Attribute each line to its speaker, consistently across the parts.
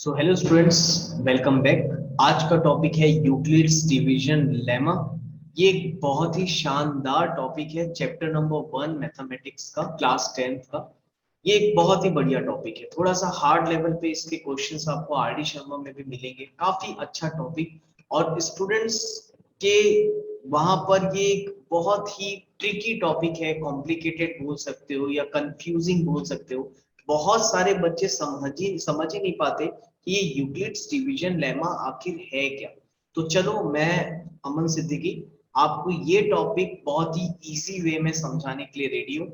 Speaker 1: So hello students, welcome back. आज का topic है यूक्लिड्स डिवीजन लेमा। ये एक बहुत ही शानदार टॉपिक है, चैप्टर नंबर 1 मैथमेटिक्स का, क्लास 10th का। ये एक बहुत ही बढ़िया टॉपिक है, थोड़ा सा हार्ड लेवल पे इसके क्वेश्चंस आपको आरडी शर्मा में भी मिलेंगे। काफी अच्छा टॉपिक, और स्टूडेंट्स के वहां पर ये एक बहुत ही ट्रिकी टॉपिक है, कॉम्प्लिकेटेड बोल सकते हो या कंफ्यूजिंग बोल सकते हो। बहुत सारे बच्चे समझ ही नहीं पाते कि ये यूक्लिड्स डिवीजन लेमा आखिर है क्या। तो चलो, मैं अमन सिद्दीकी आपको ये टॉपिक बहुत ही इजी वे में समझाने के लिए रेडी हूँ।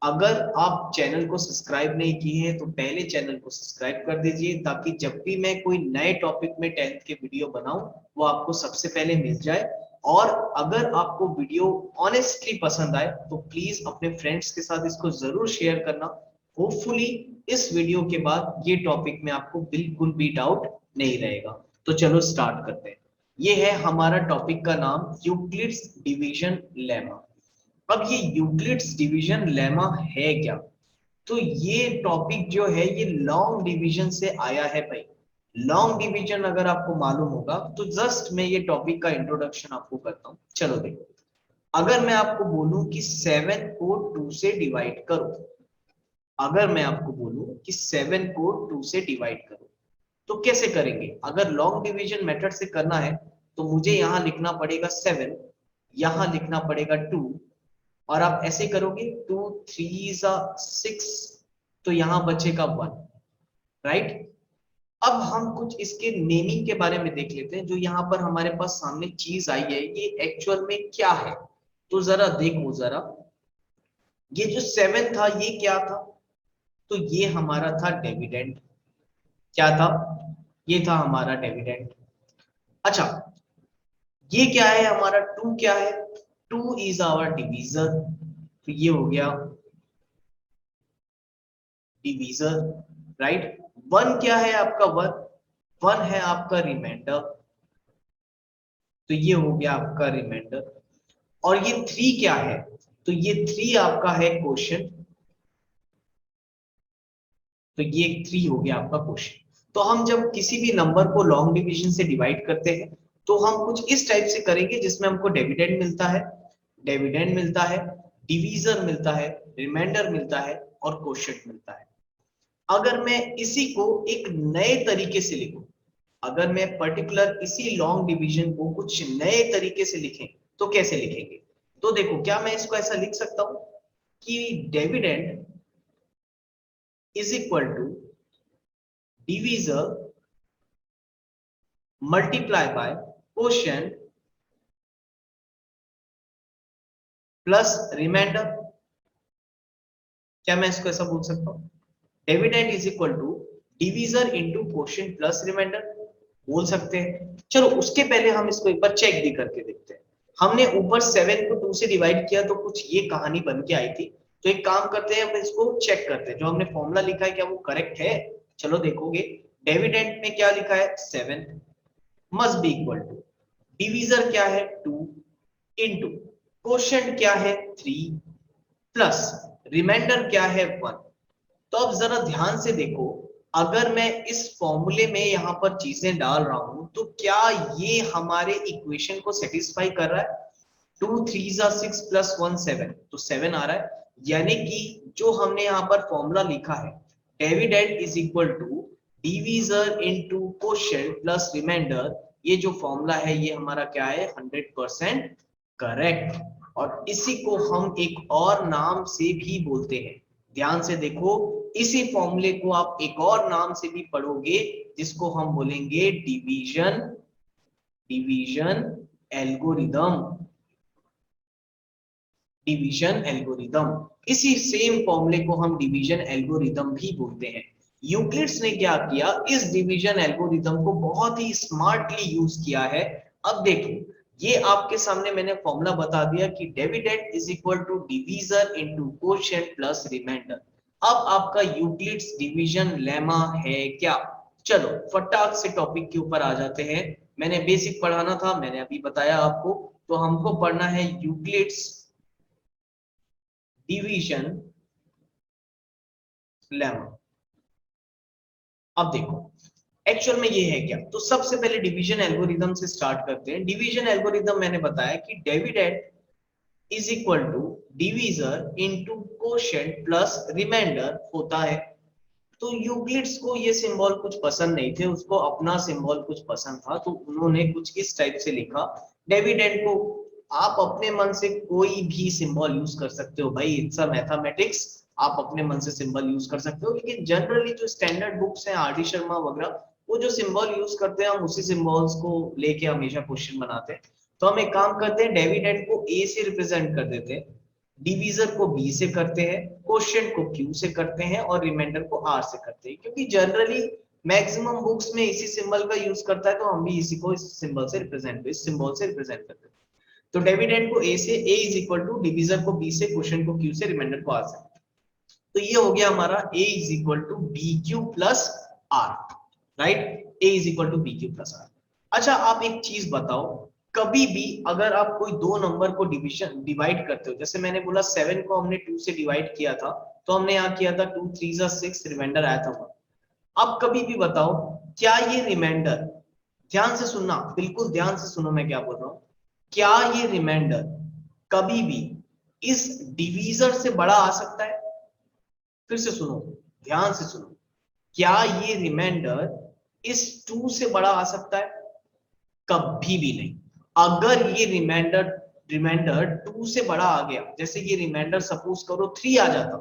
Speaker 1: अगर आप चैनल को सब्सक्राइब नहीं किए हैं तो पहले चैनल को सब्सक्राइब कर दीजिए, ताकि जब भी मैं कोई नए टॉपिक में 10th के वीडियो बनाऊं वो आपको सबसे पहले मिल जाए। और अगर आपको वीडियो ऑनेस्टली पसंद आए तो प्लीज अपने फ्रेंड्स के साथ इसको जरूर शेयर करना। होपफुली इस वीडियो के बाद ये टॉपिक में आपको बिल्कुल भी डाउट नहीं रहेगा। तो चलो स्टार्ट करते हैं। ये है हमारा टॉपिक का नाम, यूक्लिड्स डिवीजन लेमा। अब ये यूक्लिड्स डिवीजन लेमा है क्या? तो ये टॉपिक जो है ये लॉन्ग डिवीजन से आया है भाई। लॉन्ग डिवीजन अगर आपको मालूम होगा तो जस्ट मैं ये टॉपिक का इंट्रोडक्शन आपको करता हूं। चलो देखो, अगर मैं आपको बोलूं कि 7 को 2 से डिवाइड करो, अगर मैं आपको बोलूं कि 7 को 2 से डिवाइड करो, तो कैसे करेंगे? अगर लॉन्ग डिवीजन मेथड से करना है तो मुझे यहां लिखना पड़ेगा 7, यहां लिखना पड़ेगा 2, और आप ऐसे करोगे 2 3 6, तो यहां बचेगा 1, राइट। अब हम कुछ इसके नेमिंग के बारे में देख लेते हैं। जो यहाँ पर हमारे पास सामने चीज आई है ये एक्चुअल में क्या है, तो जरा देखो जरा। ये जो 7 था ये क्या था? तो ये हमारा था डिविडेंड। क्या था? ये था हमारा डिविडेंड। अच्छा, ये क्या है हमारा? 2 क्या है? 2 इज आवर डिवीजर, तो ये हो गया डिवीजर, राइट। 1 क्या है आपका? 1 1 है आपका रिमाइंडर, तो ये हो गया आपका रिमाइंडर। और ये 3 क्या है? तो ये 3 आपका है क्वोशिएंट, तो ये 3 हो गया आपका क्वोशिएंट। तो हम जब किसी भी नंबर को लॉन्ग डिवीजन से डिवाइड करते हैं तो हम कुछ इस टाइप से करेंगे, जिसमें हमको डिविडेंड मिलता है, डिविडेंड मिलता है, डिवीजर मिलता है, रिमाइंडर मिलता है और क्वोशिएंट मिलता है। अगर मैं इसी को एक नए तरीके से लिखूं, अगर मैं पर्टिकुलर इसी लॉन्ग डिवीजन को कुछ नए तरीके से लिखें तो कैसे लिखेंगे? तो देखो, क्या मैं इसको ऐसा लिख सकता हूं कि dividend is equal to divisor multiply by quotient plus remainder. क्या मैं इसको ऐसा बोल सकता हूं? Dividend is equal to divisor into quotient plus remainder, बोल सकते हैं। चलो उसके पहले हम इसको एक बार चेक भी करके देखते हैं। हमने ऊपर 7 को 2 से डिवाइड किया तो कुछ ये कहानी बन के आई थी। तो एक काम करते हैं, हम इसको चेक करते हैं, जो हमने फॉर्मूला लिखा है क्या वो करेक्ट है? चलो देखोगे, डिविडेंड में क्या लिखा है? 7 must be equal to, divisor क्या है? 2 इंटू क्वोशिएंट क्या है? 3 प्लस रिमाइंडर क्या है? 1। तो अब जरा ध्यान से देखो, अगर मैं इस फॉर्मूले में यहां पर चीजें डाल रहा हूं तो क्या ये हमारे इक्वेशन को सेटिस्फाई कर रहा है? 2 3 6 प्लस 1 7, तो 7 आ रहा है। यानी कि जो हमने यहां पर फॉर्मूला लिखा है, dividend is equal to divisor into quotient plus remainder, ये जो फॉर्मूला है ये हमारा क्या है? 100% करेक्ट। और इसी को हम एक और नाम से भी बोलते हैं। ध्यान से देखो, इसी फॉर्मूले को आप एक और नाम से भी पढ़ोगे, जिसको हम बोलेंगे division, division algorithm, division algorithm. इसी सेम फॉर्मूले को हम डिवीजन एल्गोरिदम भी बोलते हैं। यूक्लिड्स ने क्या किया, इस डिवीजन एल्गोरिदम को बहुत ही स्मार्टली यूज किया है। अब देखो, ये आपके सामने मैंने फॉर्मूला बता दिया कि dividend is equal to divisor into quotient plus remainder. अब आपका यूक्लिड्स डिवीजन लेमा है क्या? चलो फटाक से टॉपिक के ऊपर आ जाते हैं। मैंने बेसिक पढ़ाना था, मैंने अभी बताया आपको। तो हमको पढ़ना है यूक्लिड्स डिवीजन लेमा। अब देखो, एक्चुअल में ये है क्या? तो सबसे पहले डिवीजन एल्गोरिदम से स्टार्ट करते हैं। डिवीजन एल्गोरिदम मैंने बताया कि dividend is equal to divisor into quotient plus remainder होता है। तो यूक्लिड्स को ये सिंबल कुछ पसंद नहीं थे, उसको अपना सिंबल कुछ पसंद था, तो उन्होंने कुछ इस टाइप से लिखा डिविडेंड को। आप अपने मन से कोई भी सिंबल यूज कर सकते हो भाई, इट्स अ मैथमेटिक्स, आप अपने मन से सिंबल यूज कर सकते हो, लेकिन जनरली जो स्टैंडर्ड बुक्स हैं आर डी शर्मा वगैरह, वो जो सिंबल यूज करते हैं हम उसी सिंबल्स को लेके हमेशा क्वेश्चन बनाते हैं। तो हम एक काम करते हैं, डिविडेंड को ए से रिप्रेजेंट कर देते हैं, डिवीजर को बी से करते हैं, क्वोशिएंट को क्यू से करते हैं और रिमाइंडर को आर से करते हैं, क्योंकि जनरली मैक्सिमम बुक्स में इसी सिंबल का यूज करता है, तो हम भी इसी को इस सिंबल से रिप्रेजेंट, इस सिंबल से रिप्रेजेंट करते हैं। तो डिविडेंड को ए से, a is equal to divisor को बी से, क्वोशिएंट को क्यू से, रिमाइंडर को आर से। तो ये हो गया हमारा a is equal to b q plus r, right? a is equal to b q plus r. अच्छा आप एक चीज बताओ, कभी भी अगर आप कोई दो नंबर को डिवाइड करते हो, जैसे मैंने बोला 7 को हमने 2 से डिवाइड किया था, तो हमने यहाँ किया था 2 3 6, रिमाइंडर आया था 1। अब कभी भी बताओ, क्या ये रिमाइंडर, ध्यान से सुनना, बिल्कुल ध्यान से सुनो मैं क्या बोल रहा हूं, क्या ये रिमाइंडर कभी भी इस डिवीजर से बड़ा आ सकता है? फिर से सुनो, ध्यान से सुनो, क्या ये रिमाइंडर इस 2 से बड़ा आ सकता है? कभी भी नहीं। अगर ये रिमाइंडर रिमाइंडर 2 से बड़ा आ गया, जैसे ये रिमाइंडर सपोज करो 3 आ जाता,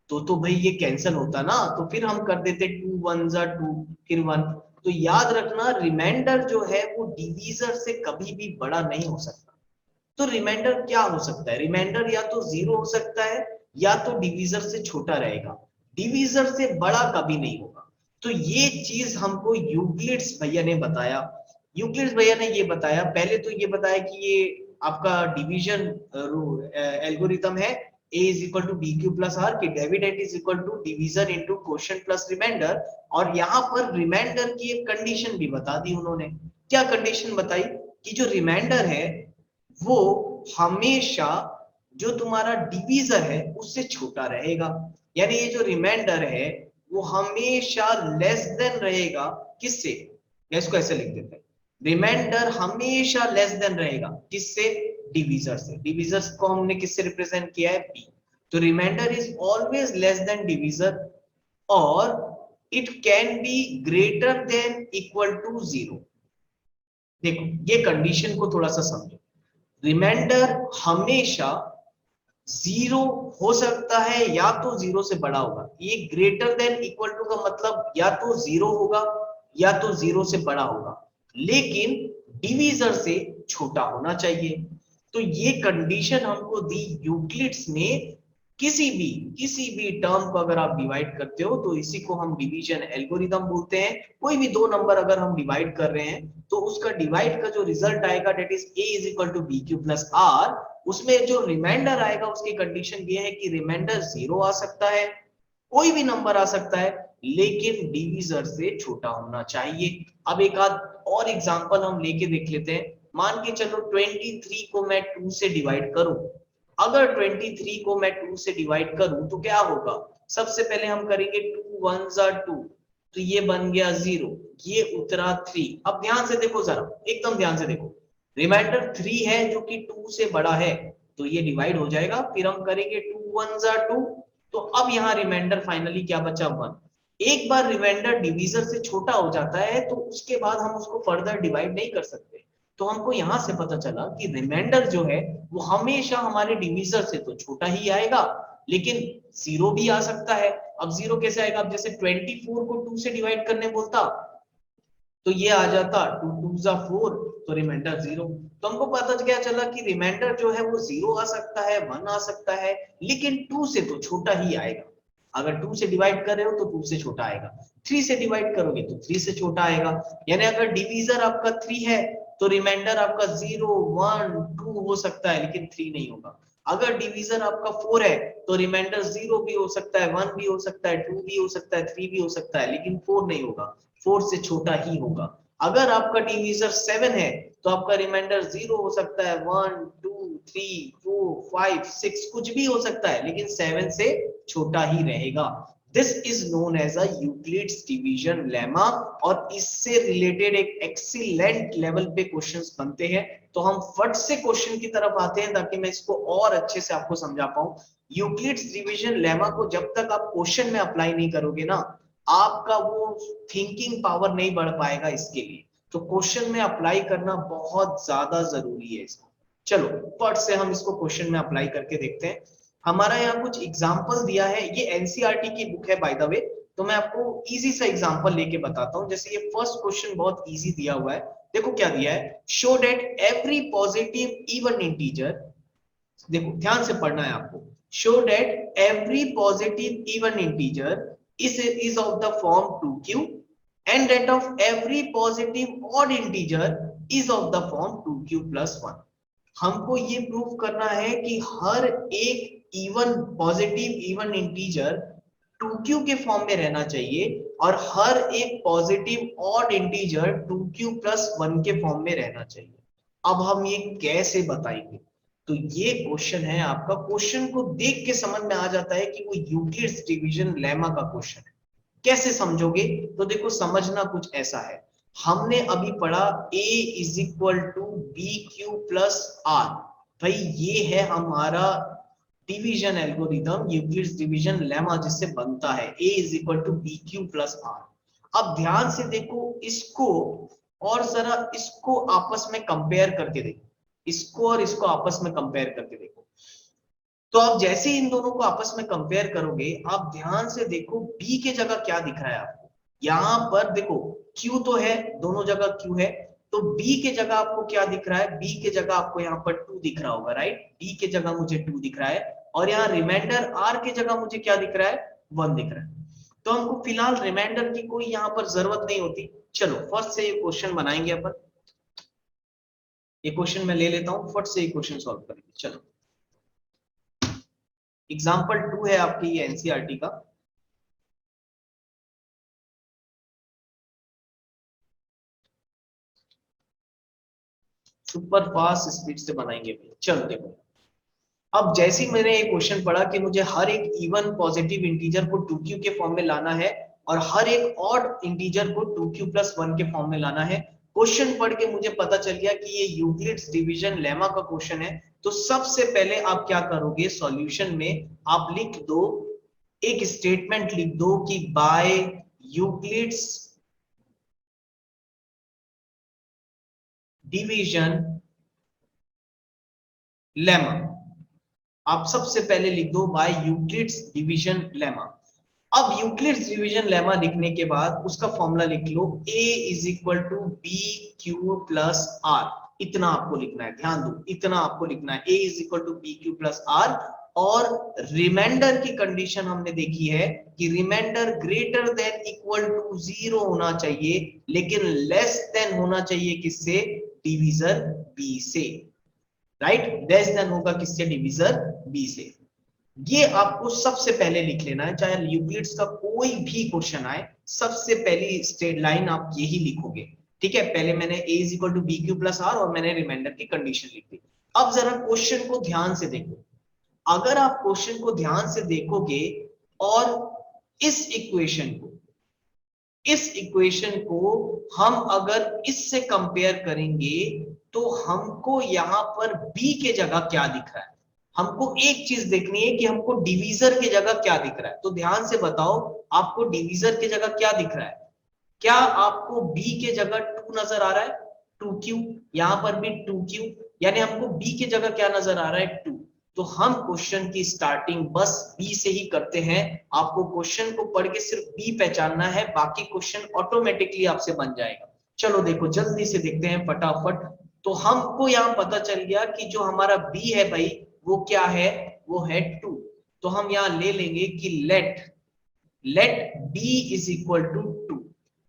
Speaker 1: तो भाई ये कैंसिल होता ना, तो फिर हम कर देते 2 1 जा 2 फिर 1। तो याद रखना, रिमाइंडर जो है वो डिवीजर से कभी भी बड़ा नहीं हो सकता। तो रिमाइंडर क्या हो सकता है? रिमाइंडर या तो 0 हो सकता है या तो डिवीजर से छोटा रहेगा, डिवीजर से बड़ा कभी नहीं होगा। तो ये चीज हमको यूक्लिड्स भैया ने बताया। यूक्लिड्स भैया ने ये बताया, पहले तो ये बताया कि ये आपका डिवीजन एल्गोरिथम है, a is equal to b q plus r, कि dividend is equal to divisor into quotient plus remainder. और यहाँ पर रिमाइंडर की एक कंडीशन भी बता दी उन्होंने। क्या कंडीशन बताई? कि जो रिमाइंडर है वो हमेशा जो तुम्हारा डिवीजर है उससे छोटा रहेगा। यानी ये जो रिमाइंडर है वो हमेशा लेस देन रहेगा, किससे? इसको ऐसे लिख देते हैं, रिमाइंडर हमेशा लेस देन रहेगा, किससे? डिवीजर से। डिवीजर को हमने किससे रिप्रेजेंट किया है? बी। तो remainder is always less than divisor, और it can be greater than equal to 0। देखो ये कंडीशन को थोड़ा सा समझो, रिमाइंडर हमेशा 0 हो सकता है या तो 0 से बड़ा होगा। ये ग्रेटर देन इक्वल टू का मतलब या तो 0 होगा या तो 0 से बड़ा होगा, लेकिन डिवीजर से छोटा होना चाहिए। तो ये कंडीशन हमको दी यूक्लिड्स ने। किसी भी टर्म को अगर आप डिवाइड करते हो तो इसी को हम डिवीजन एल्गोरिदम बोलते हैं। कोई भी दो नंबर अगर हम डिवाइड कर रहे हैं तो उसका डिवाइड का जो रिजल्ट आएगा, that is a is equal to b q plus r, उसमें जो रिमाइंडर आएगा उसकी कंडीशन ये है कि रिमाइंडर 0 आ सकता है, कोई भी नंबर आ सकता है, लेकिन डिवीजर से छोटा होना चाहिए। अब एक आध और एग्जांपल हम लेके देख लेते हैं। मान के चलो 23 को मैं 2 से डिवाइड करूं, अगर 23 को मैं 2 से डिवाइड करूं तो क्या होगा? सबसे पहले हम करेंगे 2 1 जा 2, तो ये बन गया 0, ये उतरा 3। अब ध्यान से देखो जरा, एकदम ध्यान से देखो, रिमाइंडर 3 है जो कि 2 से बड़ा है, तो ये डिवाइड हो जाएगा, फिर हम करेंगे 2 1 जा 2, तो अब यहाँ रिमाइंडर फाइनली क्या बचा? 1। एक बार रिमाइंडर डिवीजर से छोटा हो जाता है तो उसके बाद हम उसको फर्दर डिवाइड नहीं कर सकते। तो हमको यहां से पता चला कि रिमाइंडर जो है वो हमेशा हमारे डिवीजर से तो छोटा ही आएगा, लेकिन 0 भी आ सकता है। अब 0 कैसे आएगा? अब जैसे 24 को 2 से डिवाइड करने बोलता तो ये आ जाता 2 2 जा 4, तो रिमाइंडर 0। तो हमको पता क्या चला कि रिमाइंडर जो है वो 0 आ सकता है, 1 आ सकता है, लेकिन 2 से तो छोटा ही आएगा। अगर 2 से डिवाइड कर रहे हो तो 2 से छोटा आएगा, 3 से डिवाइड करोगे तो 3 से छोटा आएगा। यानी अगर डिवीजर आपका 3 है तो रिमाइंडर आपका 0 1 2 हो सकता है, लेकिन 3 नहीं होगा। अगर डिवीजर आपका 4 है तो रिमाइंडर 0 भी हो सकता है, 1 भी हो सकता है, 2 भी हो सकता है, 3 भी हो सकता है, लेकिन 4 नहीं होगा, 4 से छोटा ही होगा। अगर आपका डिवीजर 7 है तो आपका रिमाइंडर 0 हो सकता है, 1 2 3 4 5 6 कुछ भी हो सकता है, लेकिन 7 से छोटा ही रहेगा। This is known as a Euclid's division lemma. और इससे रिलेटेड एक एक्सीलेंट लेवल पे क्वेश्चंस बनते हैं। तो हम फट से क्वेश्चन की तरफ आते हैं ताकि मैं इसको और अच्छे से आपको समझा पाऊं। यूक्लिड्स डिवीजन लेमा को जब तक आप क्वेश्चन में अप्लाई नहीं करोगे ना, आपका वो थिंकिंग पावर नहीं बढ़ पाएगा इसके लिए। तो क्वेश्चन में अप्लाई करना बहुत ज्यादा जरूरी है इसको। चलो फट से हम इसको क्वेश्चन में अप्लाई करके देखते हैं। हमारा यहाँ कुछ एग्जाम्पल दिया है, ये एनसीईआरटी की बुक है बाय द वे। तो मैं आपको इजी सा एग्जांपल लेके बताता हूं। जैसे ये फर्स्ट क्वेश्चन बहुत इजी दिया हुआ है। देखो क्या दिया है, show that every positive even integer, देखो ध्यान से पढ़ना है आपको, show that every positive even integer is of the form 2q and that of every positive odd integer is of the form 2q plus 1। हमको ये प्रूव करना है कि हर एक even positive even integer 2q के फॉर्म में रहना चाहिए और हर एक positive odd integer 2q plus 1 के फॉर्म में रहना चाहिए। अब हम ये कैसे बताएंगे? तो ये क्वेश्चन है आपका, क्वेश्चन को देख के समझ में आ जाता है कि वो यूक्लिड्स डिवीजन लेमा का क्वेश्चन है। कैसे समझोगे? तो देखो समझना कुछ ऐसा है, हमने अभी पढ़ा a is equal to b q plus r. भाई ये है हमारा division algorithm, Euclid's division lemma जिससे बनता है a is equal to b q plus r. अब ध्यान से देखो इसको और जरा इसको आपस में कंपेयर करके देखो, इसको और इसको आपस में कंपेयर करके देखो। तो आप जैसे इन दोनों को आपस में कंपेयर करोगे, आप ध्यान से देखो b के जगह क्या दिख रहा है आपको। यहां पर देखो q तो है, दोनों जगह q है, तो b के जगह आपको क्या दिख रहा है? b के जगह आपको यहाँ पर 2 दिख रहा होगा, राइट? b के जगह मुझे 2 दिख रहा है और यहाँ रिमाइंडर r के जगह मुझे क्या दिख रहा है? 1 दिख रहा है। तो हमको फिलहाल रिमाइंडर की कोई यहाँ पर जरूरत नहीं होती। चलो फर्स्ट से ये क्वेश्चन बनाएंगे अपन। ये क्वेश्चन मैं ले लेता हूं, फट से ये क्वेश्चन सॉल्व करेंगे। चलो एग्जाम्पल 2 है आपकी ये एनसीईआरटी का। सुपर फास्ट स्पीड से बनाएंगे। चलो देखो, अब जैसे ही मैंने ये क्वेश्चन पढ़ा कि मुझे हर एक इवन पॉजिटिव इंटीजर को 2q के फॉर्म में लाना है और हर एक ऑड इंटीजर को 2q प्लस 1 के फॉर्म में लाना है, क्वेश्चन पढ़ के मुझे पता चल गया कि ये यूक्लिड्स डिवीजन लेमा का क्वेश्चन है। तो सबसे पहले आप क्या करोगे, सॉल्यूशन में आप लिख दो, एक स्टेटमेंट लिख दो कि बाय यूक्लिड्स डिवीजन लेमा। आप सबसे पहले लिख दो बाय यूक्लिड्स डिवीजन लेमा। अब यूक्लिड्स डिवीजन लेमा लिखने के बाद उसका फॉर्मूला लिख लो, a is equal to b q plus r. इतना आपको लिखना है, ध्यान दो, इतना आपको लिखना है, a is equal to b q plus r. और रिमाइंडर की कंडीशन हमने देखी है कि remainder greater than equal to 0 होना चाहिए, लेकिन लेस देन होना चाहिए किससे? डिवीजर b से, राइट? लेस देन होगा किससे? डिवीजर b से। ये आपको सबसे पहले लिख लेना है, चाहे यूक्लिड्स का कोई भी क्वेश्चन आए, सबसे पहली स्टेट लाइन आप यही लिखोगे। ठीक है, पहले मैंने a is equal to b q plus r और मैंने रिमाइंडर की कंडीशन लिख दी। अब जरा क्वेश्चन को ध्यान से देखो, अगर आप क्वेश्चन को ध्यान से देखोगे और इस इक्वेशन को हम अगर इससे कंपेयर करेंगे तो हमको यहां पर b के जगह क्या दिख रहा है? हमको एक चीज देखनी है कि हमको डिवीजर के जगह क्या दिख रहा है। तो ध्यान से बताओ, आपको डिवीजर के जगह क्या दिख रहा है? क्या आपको b के जगह 2 नजर आ रहा है? 2q, यहां पर भी 2q, यानी हमको b के जगह क्या नजर आ रहा है? 2। तो हम क्वेश्चन की स्टार्टिंग बस b से ही करते हैं। आपको क्वेश्चन को पढ़ के सिर्फ b पहचानना है, बाकी क्वेश्चन ऑटोमेटिकली आपसे बन जाएगा। चलो देखो जल्दी से देखते हैं फटाफट। तो हमको यहाँ पता चल गया कि जो हमारा b है भाई वो क्या है? वो है 2। तो हम यहाँ ले लेंगे कि let b is equal to 2,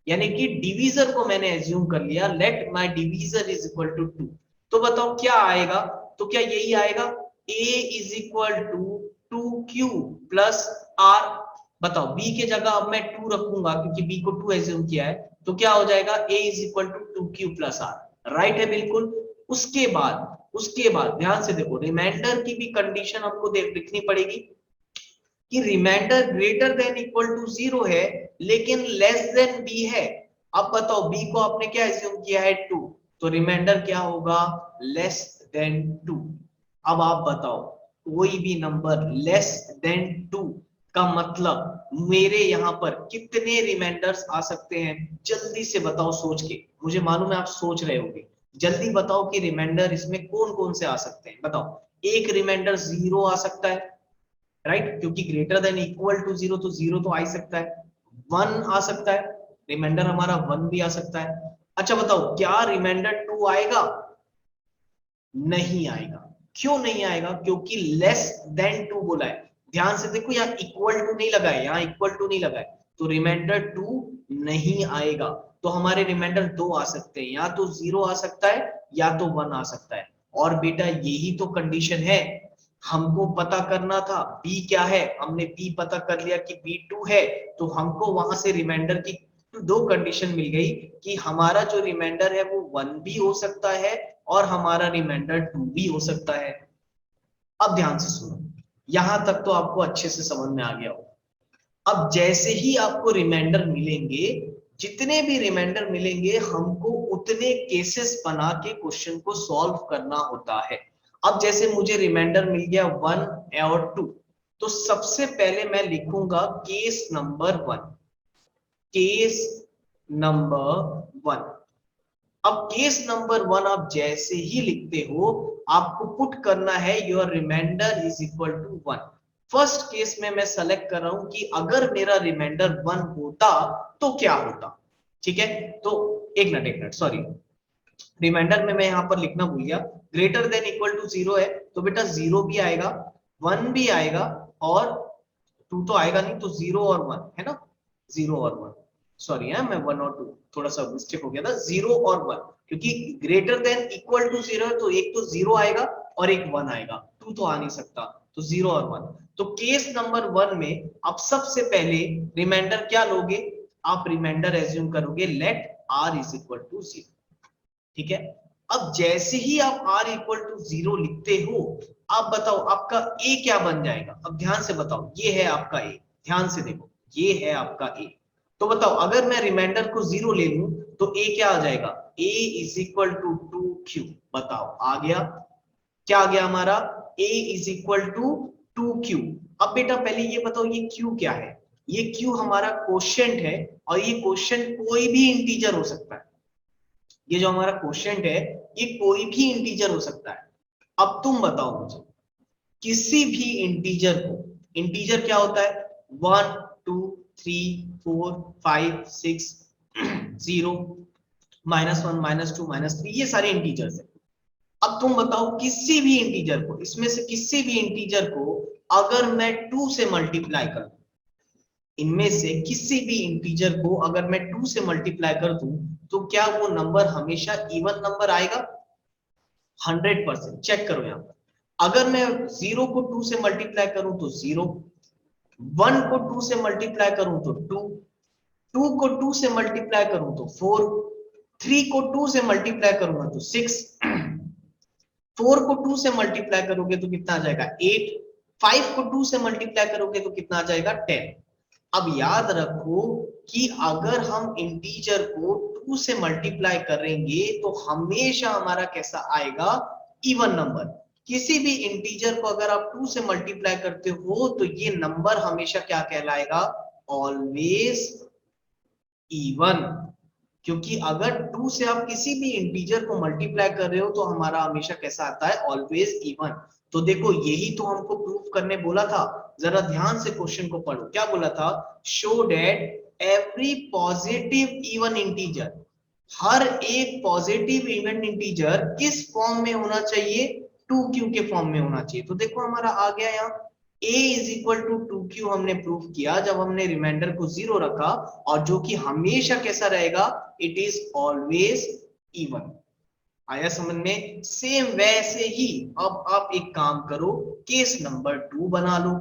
Speaker 1: यानी कि डिवीजर को मैंने एज्यूम कर लिया, let my divisor is equal to 2। तो बताओ क्या आएगा? तो क्या यही आएगा, a is equal to 2q plus r। बताओ b के जगह अब मैं 2 रखूंगा क्योंकि b को 2 एज्यूम किया है, तो क्या हो जाएगा? a is equal to 2q plus r, right है बिल्कुल। उसके बाद ध्यान से देखो, रिमाइंडर की भी कंडीशन हमको लिखनी पड़ेगी। कि remainder greater than equal to 0 है लेकिन लेस देन बी है। अब बताओ बी को आपने क्या एज्यूम किया है 2, तो रिमाइंडर क्या होगा लेस देन 2। अब आप बताओ कोई भी नंबर लेस देन 2 का मतलब मेरे यहां पर कितने रिमाइंडर्स आ सकते हैं? जल्दी से बताओ सोच के, मुझे मालूम है आप सोच रहे होंगे। जल्दी बताओ कि रिमाइंडर इसमें कौन कौन से आ सकते हैं, बताओ। एक रिमाइंडर 0 आ सकता है, राइट, क्योंकि ग्रेटर देन इक्वल टू 0 तो 0 तो आ ही सकता है। 1 आ सकता है, रिमाइंडर हमारा 1 भी आ सकता है। अच्छा बताओ क्या रिमाइंडर 2 आएगा? नहीं आएगा। क्यों नहीं आएगा? क्योंकि लेस देन 2 बोला है। ध्यान से देखो यहाँ इक्वल टू नहीं लगा है, यहाँ इक्वल टू नहीं लगा है, तो रिमाइंडर 2 नहीं आएगा। तो हमारे रिमाइंडर 2 आ सकते हैं, या तो 0 आ सकता है या तो 1 आ सकता है। और बेटा यही तो कंडीशन है, हमको पता करना था बी क्या है, हमने बी पता कर लिया कि बी 2 है, तो हमको वहां से रिमाइंडर की दो कंडीशन मिल गई कि हमारा जो रिमाइंडर है वो 1 भी हो सकता है और हमारा रिमाइंडर 2 भी हो सकता है। अब ध्यान से सुनो, यहां तक तो आपको अच्छे से समझ में आ गया हो। अब जैसे ही आपको रिमाइंडर मिलेंगे, जितने भी रिमाइंडर मिलेंगे हमको उतने केसेस बना के क्वेश्चन को सॉल्व करना होता है। अब जैसे मुझे रिमाइंडर मिल गया 1 और 2, तो सबसे पहले मैं लिखूंगा केस नंबर 1। Case number 1। अब केस नंबर 1 आप जैसे ही लिखते हो आपको पुट करना है your remainder is equal to 1। First case में मैं सेलेक्ट कर रहा हूं कि अगर मेरा रिमाइंडर 1 होता तो क्या होता। ठीक है, तो एक मिनट सॉरी, रिमाइंडर में मैं यहां पर लिखना भूल गया। ग्रेटर देन इक्वल टू 0 है तो बेटा 0 भी आएगा, 1 भी आएगा और 2 तो आएगा नहीं, तो 0 और 1 है ना, 0 और 1, सॉरी है मैं 1 और 2 थोड़ा सा मिस्टेक हो गया था, 0 और 1, क्योंकि ग्रेटर देन इक्वल टू 0 है तो एक तो 0 आएगा और एक 1 आएगा, 2 तो आ नहीं सकता, तो 0 और 1। तो केस नंबर 1 में आप सबसे पहले रिमाइंडर क्या लोगे? आप रिमाइंडर एज्यूम करोगे let r is equal to 0। ठीक है, अब जैसे ही आप r इक्वल टू 0 लिखते हो, आप बताओ आपका a क्या बन जाएगा? अब ध्यान से बताओ, ये है आपका a, ध्यान से देखो ये है आपका a। तो बताओ अगर मैं रिमाइंडर को 0 ले लूं तो a क्या आ जाएगा? a is equal to 2q। बताओ आ गया, क्या आ गया हमारा? a is equal to 2q। अब बेटा पहले ये बताओ ये q क्या है? ये q हमारा क्वोशिएंट है, और ये क्वोशिएंट कोई भी इंटीजर हो सकता है। ये जो हमारा क्वोशिएंट है ये कोई भी इंटीजर हो सकता है। अब तुम बताओ मुझे, किसी भी इंटीजर को, इंटीजर क्या होता है? 1 2 3 4 5 6 0 -1 -2 -3, ये सारे इंटीजर्स है। अब तुम बताओ किसी भी इंटीजर को, इसमें से किसी भी इंटीजर को अगर मैं 2 से मल्टीप्लाई कर दूं, इनमें से किसी भी इंटीजर को अगर मैं 2 से मल्टीप्लाई कर दूं, तो क्या वो नंबर हमेशा इवन नंबर आएगा? 100% चेक करो यहां पर। अगर मैं 0 को 2 से मल्टीप्लाई करूं तो 0, 1 को 2 से मल्टीप्लाई करूं तो 2, 2 को 2 से मल्टीप्लाई करूं तो 4, 3 को 2 से मल्टीप्लाई करूंगा तो 6, 4 को 2 से मल्टीप्लाई करोगे तो कितना आ जाएगा? 8, 5 को 2 से मल्टीप्लाई करोगे तो कितना आ जाएगा? 10। अब याद रखो कि अगर हम इंटीजर को 2 से मल्टीप्लाई करेंगे तो हमेशा हमारा कैसा आएगा? Even number. किसी भी इंटीजर को अगर आप 2 से मल्टीप्लाई करते हो तो ये नंबर हमेशा क्या कहलाएगा? Always even. क्योंकि अगर 2 से आप किसी भी इंटीजर को मल्टीप्लाई कर रहे हो तो हमारा हमेशा कैसा आता है? Always even. तो देखो यही तो हमको प्रूफ करने बोला था, जरा ध्यान से क्वेश्चन को पढ़ो, क्या बोला था? Show that every positive even integer, हर एक पॉजिटिव इवन इंटीजर किस फॉर्म में होना चाहिए? 2q के फॉर्म में होना चाहिए। तो देखो हमारा आ गया यहाँ a is equal to 2q, हमने प्रूफ किया जब हमने रिमाइंडर को 0 रखा, और जो कि हमेशा कैसा रहेगा? It is always even. आया समझ में? सेम वैसे ही अब आप एक काम करो, केस नंबर 2 बना लो।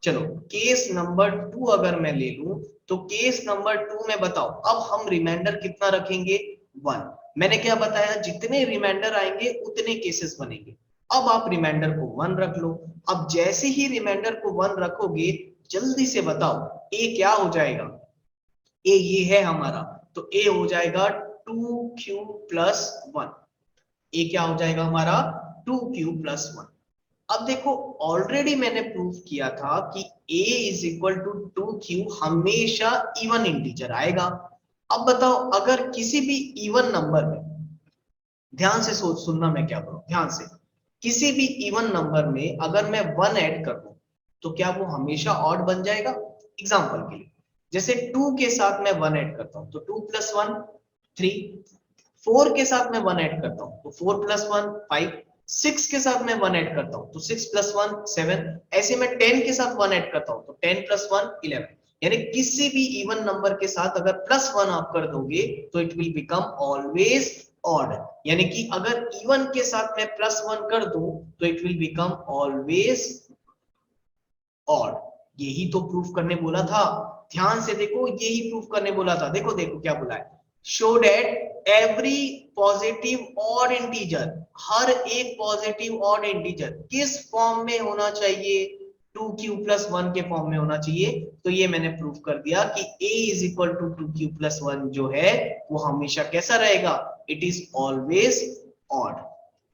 Speaker 1: चलो केस नंबर 2 अगर मैं ले लूं तो केस नंबर 2 में बताओ अब हम रिमाइंडर कितना रखेंगे? 1। मैंने क्या बताया? जितने रिमाइंडर आएंगे उतने केसेस बनेंगे। अब आप रिमाइंडर को 1 रख लो। अब जैसे ही रिमाइंडर को 1 रखोगे जल्दी से बताओ ए क्या हो जाएगा। ए ये है हमारा, तो ए हो जाएगा 2q+1। ए क्या हो जाएगा हमारा 2q+1। अब देखो ऑलरेडी मैंने प्रूव किया था कि a is equal to 2q हमेशा इवन इंटीजर आएगा। अब बताओ अगर किसी भी इवन नंबर में, ध्यान से सोच सुनना मैं क्या बोलूं, ध्यान से, किसी भी इवन नंबर में अगर मैं 1 ऐड कर दूं तो क्या वो हमेशा ऑड बन जाएगा। एग्जांपल के लिए जैसे 2 के साथ मैं 1 ऐड करता हूं तो 2+1 3, 4 के साथ मैं 1 ऐड करता हूं तो 4+1 5, 6 के साथ मैं 1 ऐड करता हूं तो 6+1 7, ऐसे मैं 10 के साथ 1 ऐड करता हूं तो 10+1 11। यानी किसी भी इवन नंबर के साथ अगर +1 आप कर दोगे तो it will become always odd. यानी कि अगर इवन के साथ मैं +1 कर दूं तो it will become always odd. यही तो प्रूफ करने बोला था, ध्यान से देखो, यही प्रूफ करने बोला था। देखो देखो क्या बोला है, show that every positive odd integer, हर एक पॉजिटिव ऑड इंटीजर किस फॉर्म में होना चाहिए, 2q+1 के फॉर्म में होना चाहिए। तो ये मैंने प्रूफ कर दिया कि a is equal to 2q+1 जो है वो हमेशा कैसा रहेगा, it is always odd,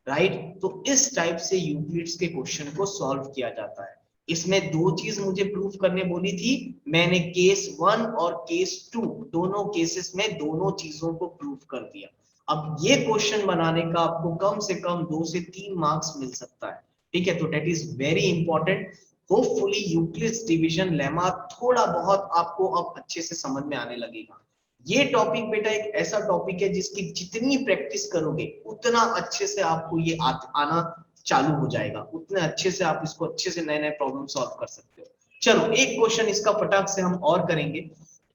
Speaker 1: right. तो इस टाइप से यूक्लिड्स के क्वेश्चन को सॉल्व किया जाता है। इसमें दो चीज मुझे प्रूफ करने बोली थी, मैंने केस 1 और केस 2 दोनों केसेस में दोनों चीजों को प्रूफ कर दिया। अब ये क्वेश्चन बनाने का आपको कम से कम 2 से 3 मार्क्स मिल सकता है, ठीक है। तो that is very important. Hopefully Euclid's division lemma थोड़ा बहुत आपको अब अच्छे से समझ में आने लगेगा। ये टॉपिक बेटा एक ऐसा टॉपिक है जिसकी जितनी प्रैक्टिस करोगे उतना अच्छे से आपको ये आना चालू हो जाएगा, उतने अच्छे से आप इसको अच्छे से नए नए प्रॉब्लम सॉल्व कर सकते हो। चलो एक क्वेश्चन इसका फटाक से हम और करेंगे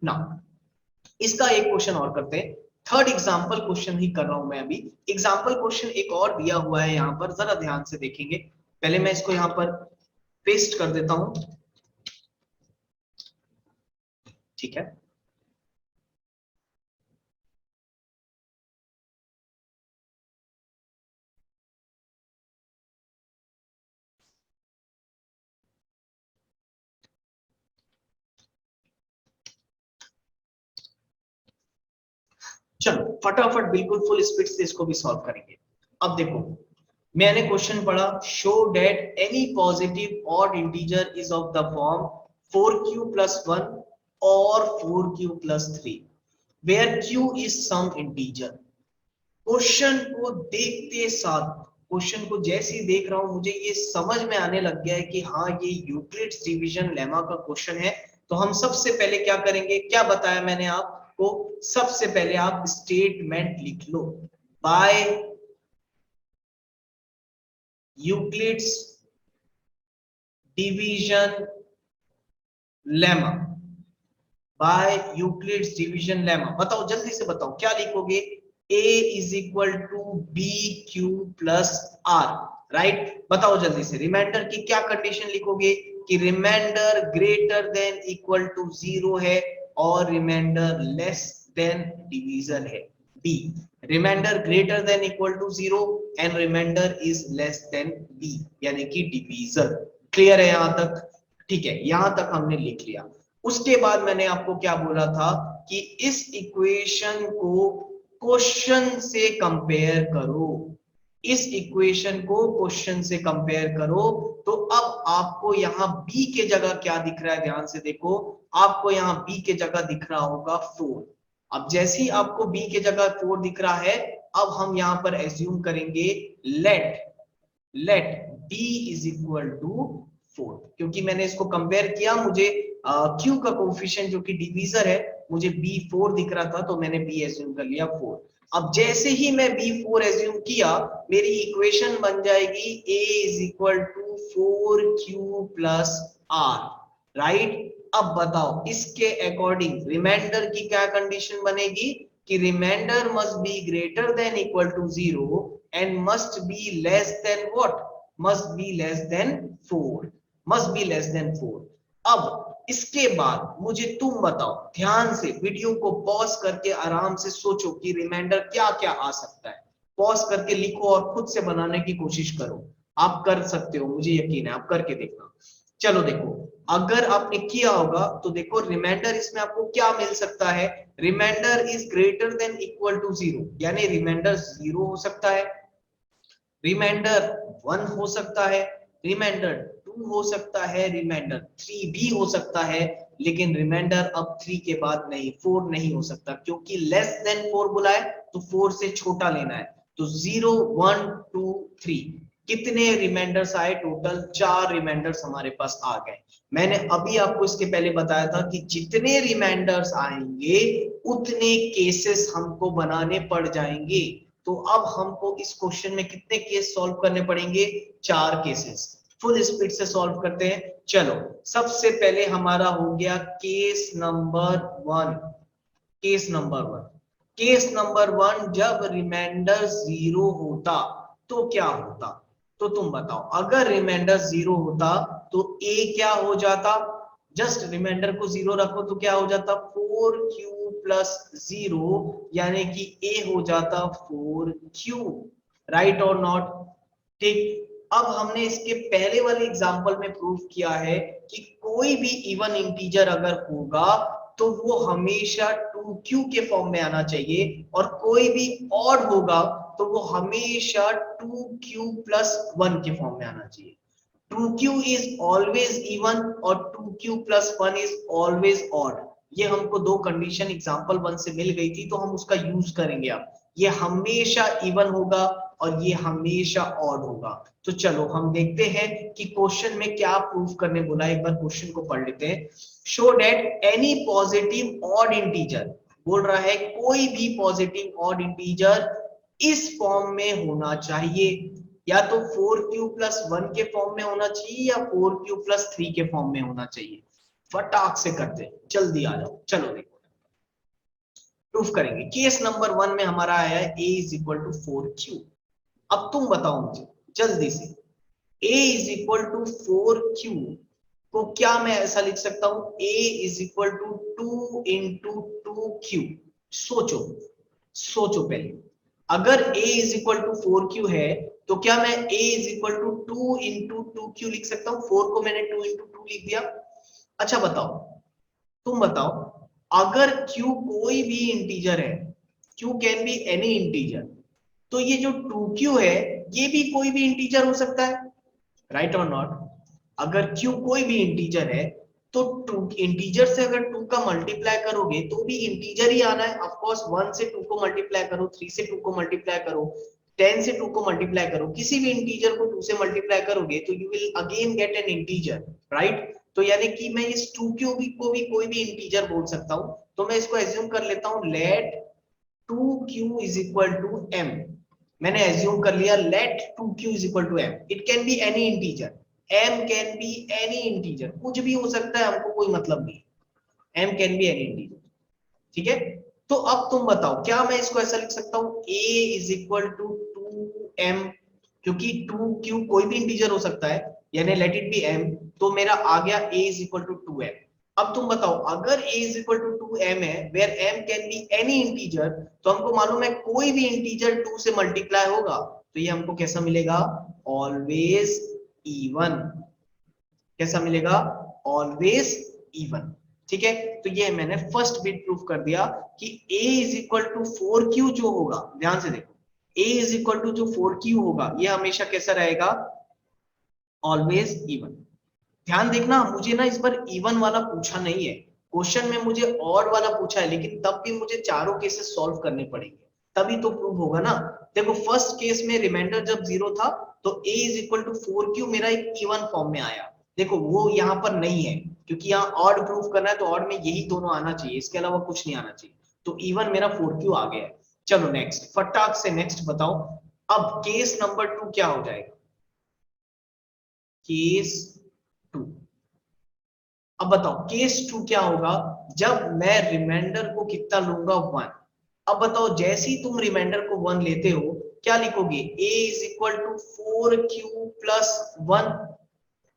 Speaker 1: ना, इसका एक क्वेश्चन और करते हैं। थर्ड एग्जांपल क्वेश्चन ही कर रहा हूं मैं अभी। एग्जांपल क्वेश्चन एक और दिया हुआ है यहां पर, जरा ध्यान से देखेंगे। पहले मैं इसको यहां पर पेस्ट कर देता हूं, ठीक है। चलो फटाफट बिल्कुल फुल स्पीड से इसको भी सॉल्व करेंगे। अब देखो मैंने क्वेश्चन पढ़ा, show that any positive odd integer is of the form 4q+1 और 4q+3 where q is some integer. Question को देखते साथ, क्वेश्चन को जैसे ही देख रहा हूं मुझे ये समझ में आने लग गया है कि हाँ ये यूक्लिड्स डिवीजन लेमा का क्वेश्चन है। तो हम सबसे पहले क्या करेंगे, क्या बताया मैंने आपको, सबसे पहले आप स्टेटमेंट लिख लो, by Euclid's division lemma, by Euclid's division lemma. बताओ जल्दी से बताओ क्या लिखोगे, a is equal to b q plus r, right. बताओ जल्दी से रिमाइंडर की क्या कंडीशन लिखोगे कि remainder greater than equal to 0 है और रिमाइंडर लेस देन डिवीजर है। b, remainder greater than equal to 0 and remainder is less than b, यानी कि डिवीजर। क्लियर है यहां तक, ठीक है, यहां तक हमने लिख लिया। उसके बाद मैंने आपको क्या बोला था कि इस इक्वेशन को क्वेश्चन से कंपेयर करो, इस इक्वेशन को क्वेश्चन से कंपेयर करो। तो अब आपको यहां b के जगह क्या दिख रहा है, ध्यान से देखो, आपको यहां b के जगह दिख रहा होगा 4। अब जैसे ही आपको b के जगह 4 दिख रहा है, अब हम यहां पर एज्यूम करेंगे let b is equal to 4, क्योंकि मैंने इसको कंपेयर किया, मुझे q का कोफिशिएंट जो कि डिवीजर है, मुझे b 4 दिख रहा था तो मैंने b एज्यूम कर लिया 4। अब जैसे ही मैं b 4 एज्यूम किया, मेरी इक्वेशन बन जाएगी a is equal to 4q plus r, right. अब बताओ इसके अकॉर्डिंग रिमाइंडर की क्या कंडीशन बनेगी कि remainder must be greater than equal to 0 and must be less than what, must be less than 4, must be less than 4। अब इसके बाद मुझे तुम बताओ, ध्यान से वीडियो को पॉज करके आराम से सोचो कि रिमाइंडर क्या क्या आ सकता है। पॉज करके लिखो और खुद से बनाने की कोशिश करो, आप कर सकते हो, मुझे यकीन है आप करके देखना। चलो देखो, अगर आपने किया होगा तो देखो रिमाइंडर इसमें आपको क्या मिल सकता है, remainder is greater than equal to zero, यानी रिमाइंडर जीरो हो सकता है, रिमाइंडर वन हो सकता है, रिमाइंडर टू हो सकता है, रिमाइंडर थ्री भी हो सकता है, लेकिन रिमाइंडर अब थ्री के बाद नहीं, फोर नहीं हो सकता, क्योंकि लेस देन फोर बोला है तो फोर से छोटा लेना है। तो जीरो वन टू थ्री, कितने रिमाइंडर्स आए, टोटल चार रिमाइंडर्स हमारे पास आ गए। मैंने अभी आपको इसके पहले बताया था कि जितने रिमाइंडर्स आएंगे उतने केसेस हमको बनाने पड़ जाएंगे। तो अब हमको इस क्वेश्चन में कितने केस सॉल्व करने पड़ेंगे, चार केसेस। फुल स्पीड से सॉल्व करते हैं। चलो सबसे पहले हमारा हो गया case number one. Case number one, case number one, जब रिमाइंडर जीरो होता तो क्या होता, तो तुम बताओ। अगर रिमाइंडर जीरो होता तो ए क्या हो जाता, जस्ट रिमाइंडर को जीरो रखो तो क्या हो जाता, फोर क्यू प्लस जीरो, यानी कि ए हो जाता फोर क्यू, राइट और नॉट। ठीक, अब हमने इसके पहले वाले एग्जांपल में प्रूव किया है कि कोई भी इवन इंटीजर अगर होगा तो वो हमेशा 2q के फॉर्म में आना चाहिए, और कोई भी ऑड होगा तो वो हमेशा 2q प्लस वन के फॉर्म में आना चाहिए। 2q इज ऑलवेज इवन और 2q plus one is always odd. ये हमको दो कंडीशन एग्जांपल वन से मिल गई थी, तो हम उसका यूज करेंगे। अब ये हमेशा इवन होगा और ये हमेशा ऑड होगा। तो चलो हम देखते हैं कि क्वेश्चन में क्या प्रूफ करने बोला, एक बार क्वेश्चन को पढ़ लेते हैं। Show that any positive odd integer, बोल रहा है कोई भी पॉजिटिव ऑड इंटीजर इस फॉर्म में होना चाहिए, या तो 4q प्लस वन के फॉर्म में होना चाहिए या 4q प्लस थ्री के फॉर्म में होना चाहिए। फटाक से करते हैं, जल्दी आ जाओ। चलो देखो प्रूफ करेंगे। केस नंबर वन में हमारा आया है a is equal to 4q। अब तुम बताओ मुझे जल्दी से, a is equal to 4q को क्या मैं ऐसा लिख सकता हूं, a is equal to 2 into 2q। सोचो सोचो पहले, अगर a is equal to 4q है तो क्या मैं a is equal to 2 into 2q लिख सकता हूं, 4 को मैंने 2 इंटू 2 लिख दिया। अच्छा बताओ, तुम बताओ, अगर q कोई भी इंटीजर है, q can be any integer, तो ये जो 2q है ये भी कोई भी इंटीजर हो सकता है, राइट और नॉट। अगर q कोई भी इंटीजर है तो टू इंटीजर से अगर 2 का मल्टीप्लाई करोगे तो भी इंटीजर ही आना है। ऑफ कोर्स 1 से 2 को मल्टीप्लाई करो, 3 से 2 को मल्टीप्लाई करो, 10 से 2 को मल्टीप्लाई करो, किसी भी इंटीजर को 2 से मल्टीप्लाई करोगे तो you will again get an integer, right. तो यानी कि मैं इस 2q को भी कोई भी इंटीजर बोल सकता हूं। तो मैं इसको एज्यूम कर लेता हूं, let 2q is equal to m। मैंने एज्यूम कर लिया let 2q is equal to m। It can be any integer, m can be any integer, कुछ भी हो सकता है, हमको कोई मतलब नहीं, m can be any integer, ठीक है। तो अब तुम बताओ, क्या मैं इसको ऐसा लिख सकता हूं, a is equal to 2m, क्योंकि 2q कोई भी इंटीजर हो सकता है, यानी लेट इट बी m, तो मेरा आ गया a is equal to 2m। अब तुम बताओ, अगर a is equal to 2m है where m can be any integer, तो हमको मालूम है कोई भी इंटीजर 2 से मल्टीप्लाई होगा तो ये हमको कैसा मिलेगा, ऑलवेज इवन। कैसा मिलेगा, ऑलवेज इवन, ठीक है। तो ये मैंने फर्स्ट बिट प्रूफ कर दिया कि a is equal to 4q जो होगा, ध्यान से देखो, a इज इक्वल टू जो 4q होगा ये हमेशा कैसा रहेगा, ऑलवेज इवन। ध्यान देखना, मुझे ना इस बार इवन वाला पूछा नहीं है क्वेश्चन में, मुझे ऑड वाला पूछा है, लेकिन तब भी मुझे चारों केसेस सॉल्व करने पड़ेंगे, तभी तो प्रूव होगा ना। देखो फर्स्ट केस में रिमाइंडर जब जीरो था तो a is equal to 4q मेरा एक इवन फॉर्म में आया। देखो वो यहाँ पर नहीं है, क्योंकि यहाँ ऑड प्रूफ करना है तो ऑड में यही दोनों आना चाहिए, इसके अलावा कुछ नहीं आना चाहिए। तो इवन मेरा 4q आ गया है। चलो नेक्स्ट, फटाक से नेक्स्ट बताओ। अब केस नंबर 2 क्या हो जाएगा, केस 2। अब बताओ केस 2 क्या होगा, जब मैं रिमाइंडर को कितना लूंगा, 1। अब बताओ जैसे ही तुम रिमाइंडर को 1 लेते हो क्या लिखोगे, a is equal to 4q plus 1,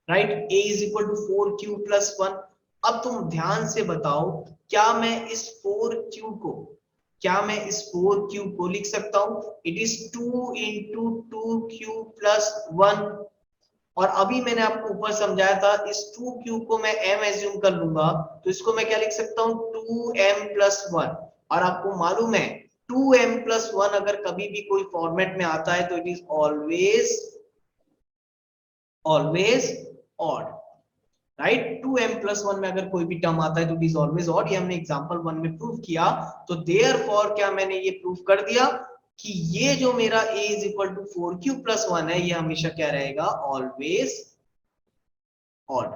Speaker 1: right, a is equal to 4q plus 1। अब तुम ध्यान से बताओ, क्या मैं इस 4q को, क्या मैं इस 4q को लिख सकता हूं, it is 2 into 2q plus 1, और अभी मैंने आपको ऊपर समझाया था इस 2 क्यूब को मैं m एज्यूम कर लूंगा, तो इसको मैं क्या लिख सकता हूँ 2m+1। और आपको मालूम है 2m+1 अगर कभी भी कोई फॉर्मेट में आता है तो it is always odd, right. 2m+1 में अगर कोई भी टर्म आता है तो इट इज ऑलवेज ऑड, ये हमने एग्जांपल 1 में प्रूव किया। तो देयरफॉर क्या मैंने ये प्रूव कर दिया कि ये जो मेरा a is equal to 4q+1 है, ये हमेशा क्या रहेगा, ऑलवेज ऑड।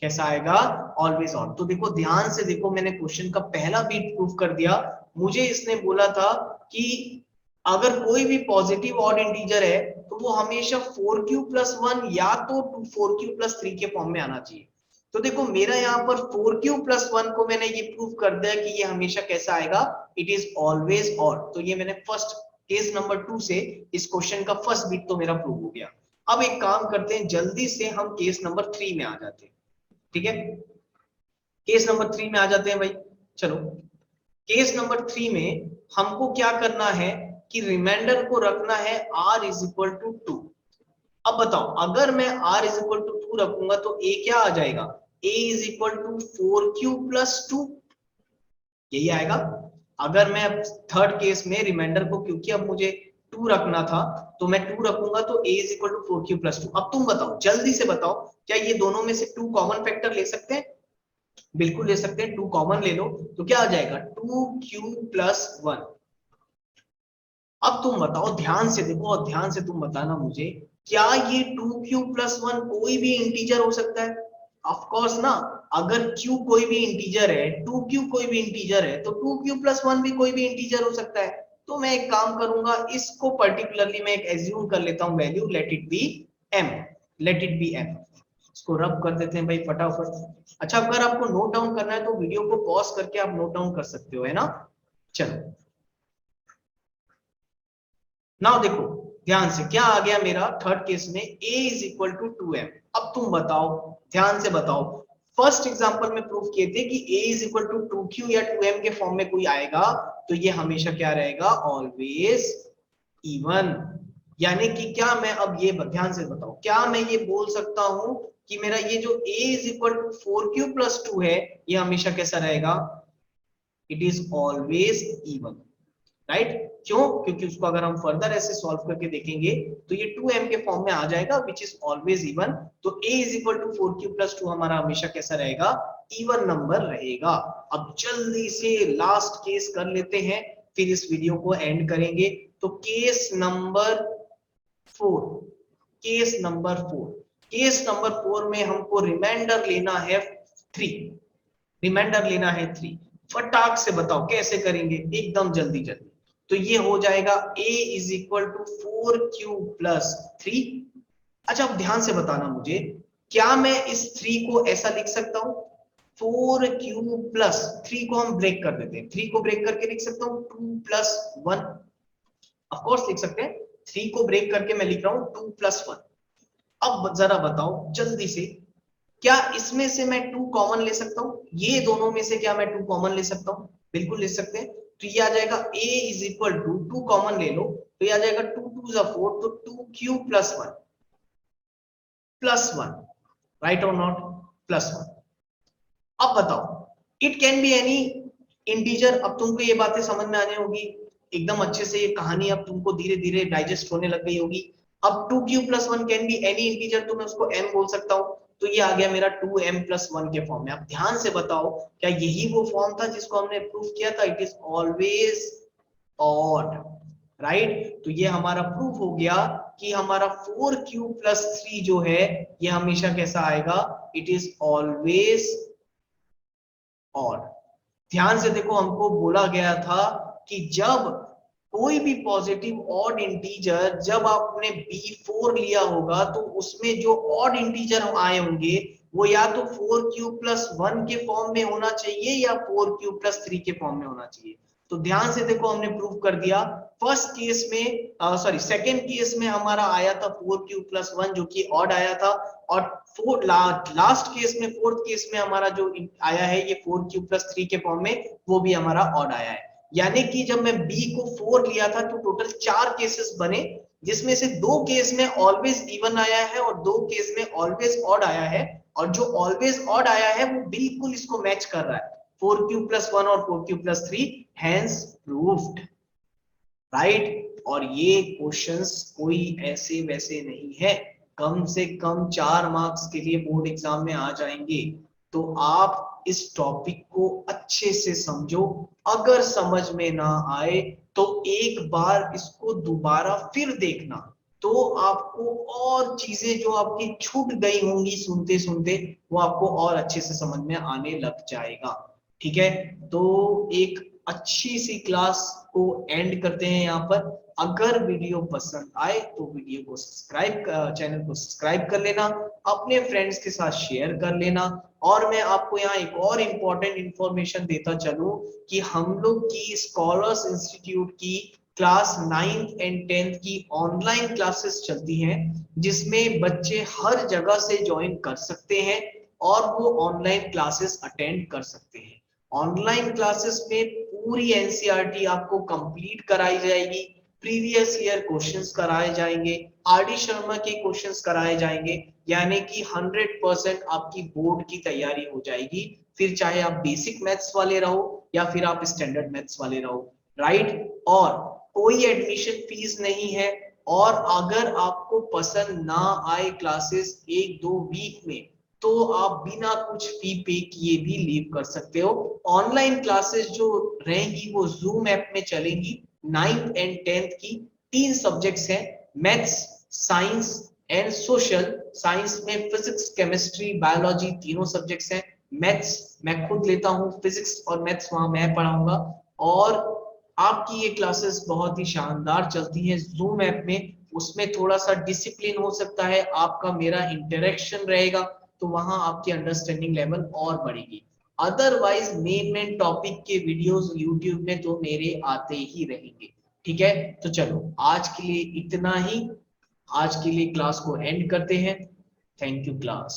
Speaker 1: कैसा आएगा, ऑलवेज ऑड। तो देखो ध्यान से देखो, मैंने क्वेश्चन का पहला बीट प्रूफ कर दिया। मुझे इसने बोला था कि अगर कोई भी पॉजिटिव ऑड इंटीजर है तो वो हमेशा 4q+1 या तो 4q+3 के फॉर्म में आना चाहिए। तो देखो मेरा यहाँ पर 4q+1 को मैंने ये प्रूफ कर दिया कि ये हमेशा कैसा आएगा, इट इज ऑलवेज ऑड। तो ये मैंने फर्स्ट केस नंबर 2 से इस क्वेश्चन का फर्स्ट बीट तो मेरा प्रूव हो गया। अब एक काम करते हैं, जल्दी से हम केस नंबर 3 में आ जाते हैं। ठीक है, केस नंबर 3 में आ जाते हैं भाई। चलो केस नंबर 3 में हमको क्या करना है कि रिमाइंडर को रखना है r इज इक्वल टू 2। अब बताओ अगर मैं r इज इक्वल टू 2 रखूंगा तो a क्या आ जाएगा, a is equal to 4q+2, यही आएगा। अगर मैं थर्ड केस में रिमाइंडर को, क्योंकि अब मुझे 2 रखना था तो मैं 2 रखूंगा तो a is equal to 4q+2। अब तुम बताओ, जल्दी से बताओ, क्या ये दोनों में से 2 कॉमन फैक्टर ले सकते हैं? बिल्कुल ले सकते हैं, 2 कॉमन ले लो तो क्या आ जाएगा 2q+1। अब तुम बताओ, ध्यान से देखो और ध्यान से तुम बताना मुझे, क्या ये 2q+1 कोई भी इंटीजर हो सकता है? ऑफ कोर्स ना। अगर q कोई भी इंटीजर है, 2q कोई भी इंटीजर है, तो 2q+1 भी कोई भी इंटीजर हो सकता है। तो मैं एक काम करूंगा, इसको पर्टिकुलरली मैं एक एज्यूम कर लेता हूं value, let it be m, let it be m। इसको रब कर देते हैं भाई फटाफट। अच्छा अगर आपको नोट डाउन करना है तो वीडियो को पॉज करके आप नोट डाउन कर सकते हो, है ना। चलो नाउ देखो ध्यान से, क्या आ गया मेरा थर्ड केस में, a is equal to 2m। अब तुम बताओ, ध्यान से बताओ, फर्स्ट एग्जांपल में प्रूफ किए थे कि a is equal to 2q या 2m के फॉर्म में कोई आएगा तो ये हमेशा क्या रहेगा, ऑलवेज इवन। यानी कि क्या मैं अब ये ध्यान से बताओ, क्या मैं ये बोल सकता हूं कि मेरा ये जो a is equal to 4q+2 है, ये हमेशा कैसा रहेगा, it is always even, right. क्यों? क्योंकि उसको अगर हम फर्दर ऐसे सॉल्व करके देखेंगे तो ये 2m के फॉर्म में आ जाएगा विच इज ऑलवेज इवन। तो a is equal to 4q+2 हमारा हमेशा कैसा रहेगा, इवन नंबर रहेगा। अब जल्दी से लास्ट केस कर लेते हैं, फिर इस वीडियो को एंड करेंगे। तो case number 4, case number 4, case number 4 में हमको रिमाइंडर लेना है 3, रिमाइंडर लेना है 3। फटाक से बताओ कैसे करेंगे, एकदम जल्दी जल्दी। तो ये हो जाएगा a is equal to 4q+3। अच्छा अब ध्यान से बताना मुझे, क्या मैं इस 3 को ऐसा लिख सकता हूं, 4q+3 को हम ब्रेक कर देते हैं, 3 को ब्रेक करके लिख सकता हूं 2+1, ऑफ कोर्स लिख सकते हैं। 3 को ब्रेक करके मैं लिख रहा हूं 2+1। अब जरा बताओ जल्दी से, क्या इसमें से मैं 2 कॉमन ले सकता हूं, ये दोनों में से क्या मैं 2 कॉमन ले सकता हूं? बिल्कुल ले सकते हैं। तो ये आ जाएगा a is equal to 2 common ले लो तो ये आ जाएगा 2 2 जा 4, तो 2q+1, राइट और नॉट, +1। अब बताओ, it can be any integer. अब तुमको ये बातें समझ में आने होगी एकदम अच्छे से, ये कहानी अब तुमको धीरे धीरे डाइजेस्ट होने लग गई होगी। अब 2q+1 can be any integer, तो मैं उसको m बोल सकता हूँ। तो ये आ गया मेरा 2m+1 के फॉर्म में। अब ध्यान से बताओ, क्या यही वो फॉर्म था जिसको हमने प्रूव किया था, it is always odd, right. तो ये हमारा प्रूफ हो गया कि हमारा 4q+3 जो है ये हमेशा कैसा आएगा, इट इज ऑलवेज ऑड। ध्यान से देखो, हमको बोला गया था कि जब कोई भी पॉजिटिव ऑड इंटीजर, जब आपने b4 लिया होगा तो उसमें जो ऑड इंटीजर आए होंगे वो या तो 4q+1 के फॉर्म में होना चाहिए या 4q+3 के फॉर्म में होना चाहिए। तो ध्यान से देखो, हमने प्रूव कर दिया। फर्स्ट केस में सॉरी सेकेंड केस में हमारा आया था 4q+1 जो कि ऑड आया था, और लास्ट केस में, फोर्थ केस में हमारा जो आया है ये 4q+3 के फॉर्म में, वो भी हमारा ऑड आया है। यानी कि जब मैं b को 4 लिया था तो टोटल 4 केसेस बने, जिसमें से 2 केस में ऑलवेज इवन आया है और 2 केस में ऑलवेज ऑड आया है, और जो ऑलवेज ऑड आया है वो बिल्कुल इसको मैच कर रहा है, 4q+1 और 4q+3, हैंस प्रूव्ड, राइट। और ये क्वेश्चंस कोई ऐसे वैसे नहीं है, कम से कम 4 मार्क्स के लिए बोर्ड एग्जाम में आ जाएंगे। तो आप इस टॉपिक को अच्छे से समझो, अगर समझ में ना आए तो एक बार इसको दोबारा फिर देखना, तो आपको और चीजें जो आपकी छूट गई होंगी सुनते सुनते, वो आपको और अच्छे से समझ में आने लग जाएगा। ठीक है, तो एक अच्छी सी क्लास को एंड करते हैं यहाँ पर। अगर वीडियो पसंद आए तो वीडियो को सब्सक्राइब, चैनल को सब्सक्राइब कर लेना, अपने फ्रेंड्स के साथ शेयर कर लेना। और मैं आपको यहाँ एक और इम्पोर्टेंट इंफॉर्मेशन देता चलूं कि हम लोग की स्कॉलर्स इंस्टीट्यूट की क्लास 9th एंड 10th की ऑनलाइन क्लासेस चलती हैं, जिसमें बच्चे हर जगह से ज्वाइन कर सकते हैं और वो ऑनलाइन क्लासेस अटेंड कर सकते हैं। ऑनलाइन क्लासेस में पूरी एनसीईआरटी आपको कंप्लीट कराई जाएगी, प्रीवियस ईयर क्वेश्चंस कराए जाएंगे, आरडी शर्मा के क्वेश्चंस कराए जाएंगे, यानी कि 100% आपकी बोर्ड की तैयारी हो जाएगी, फिर चाहे आप बेसिक मैथ्स वाले रहो या फिर आप स्टैंडर्ड मैथ्स वाले रहो, राइट। और कोई एडमिशन फीस नहीं है, और अगर आपको पसंद ना आए क्लासेस 1-2 वीक में, तो आप बिना कुछ फी पे किए भी लीव कर सकते हो। ऑनलाइन क्लासेस जो रहेंगी वो जूम ऐप में चलेंगी। 9th एंड 10th की 3 सब्जेक्ट्स हैं, maths, science and social. Science में फिजिक्स, केमिस्ट्री, बायोलॉजी तीनों सब्जेक्ट्स हैं। मैथ्स मैं खुद लेता हूँ, फिजिक्स और मैथ्स वहां मैं पढ़ाऊंगा। और आपकी ये क्लासेस बहुत ही शानदार चलती हैं जूम ऐप में। उसमें थोड़ा सा डिसिप्लिन हो सकता है, आपका मेरा इंटरेक्शन रहेगा, तो वहां आपकी अंडरस्टैंडिंग लेवल और बढ़ेगी। अदरवाइज मेन टॉपिक के वीडियोस यूट्यूब में तो मेरे आते ही रहेंगे। ठीक है, तो चलो आज के लिए इतना ही, आज के लिए क्लास को एंड करते हैं। Thank you class.